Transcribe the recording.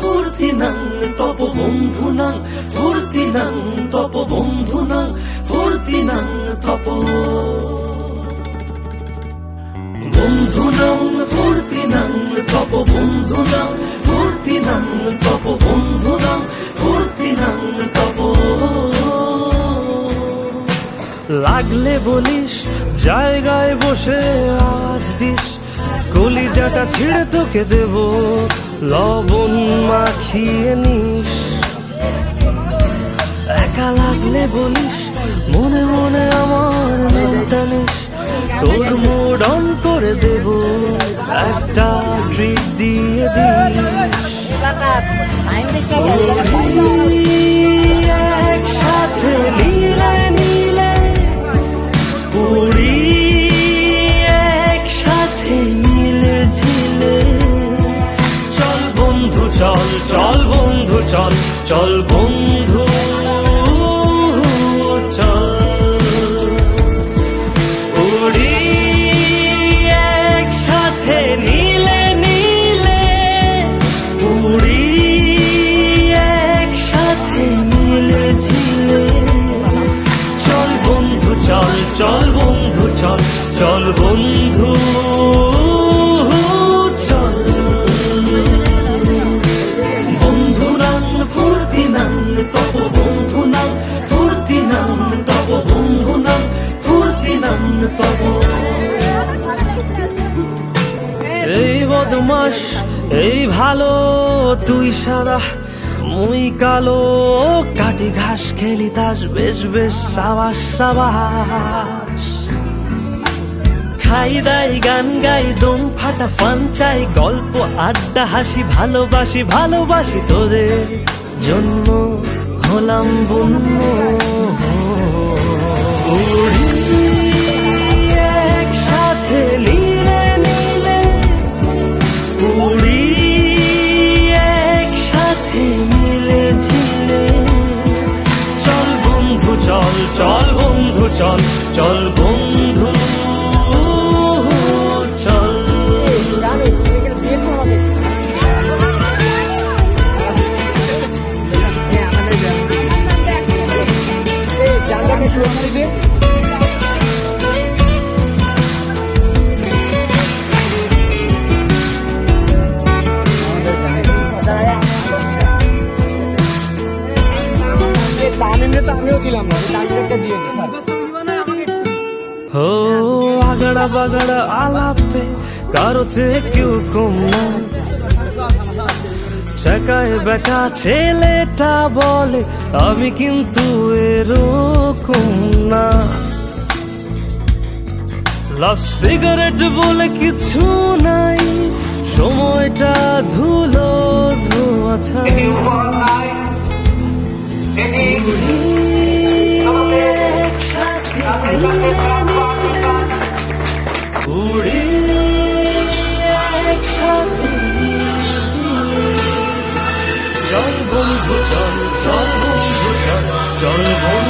ফুর্তিনাং তপ বন্ধুনাং ফুর্তিনাং তপ বন্ধুনাং ফুর্তিনাং তপ বন্ধুনাং ফুর্তিনাং তপ বন্ধুনাং ফুর্তিনাং তপ বন্ধুনাং ফুর্তিনাং তপ লাগলে বলিস জায়গায় বসে আজ দিস কলিজাটা ছিঁড়ে তোকে দেব লবণ মাখিয়ে নিস একা লাগলে বলিস মনে মনে আমার নামটা নিস তোর মুড অন করে দেব একটা ট্রিট দিয়ে দিস একসাথে নীলে নীলে উড়ি একসাথে মিলে ঝিলে চল বন্ধু চল চল বন্ধু চল চল বন্ধু চল উড়ি একসাথে নীলে নীলে উড়ি একসাথে মিলে ঝিলে চল বন্ধু চল চল বন্ধু চল চল বন্ধু চল বন্ধুনাং ফুর্তিনাং তপ বন্ধুনাং ফুর্তিনাং তপ বন্ধুনাং ফুর্তিনাং তপ এই বদমাস এই ভালো তুই সাদা মুই কালো কাটি ঘাস খেলি তাস বেশ বেশ সাবাস সাবাস খাই দাই গান গাই দম ফাটা ফান চাই গল্প আড্ডা হাসি ভালোবাসি ভালোবাসি তোদের জন্য হলাম বন্য একসাথে নীলে নীলে উড়ি একসাথে মিলে ঝিলে চল বন্ধু চল চল বন্ধু চল চল বন্ধু চল हो आगड़ा बागड़ा आलापे कारो চেয়ে কেউ কম না চাকায় বেটা ছেলেটা বলে আমি কিন্তু এরকম না লাস্ট সিগারেট বলে কিছু নাই সময়টা ধুলো ধোয়া ছাই উড়ি একসাথে চল বন্ধু চল চল বন্ধু চল চল বন্ধু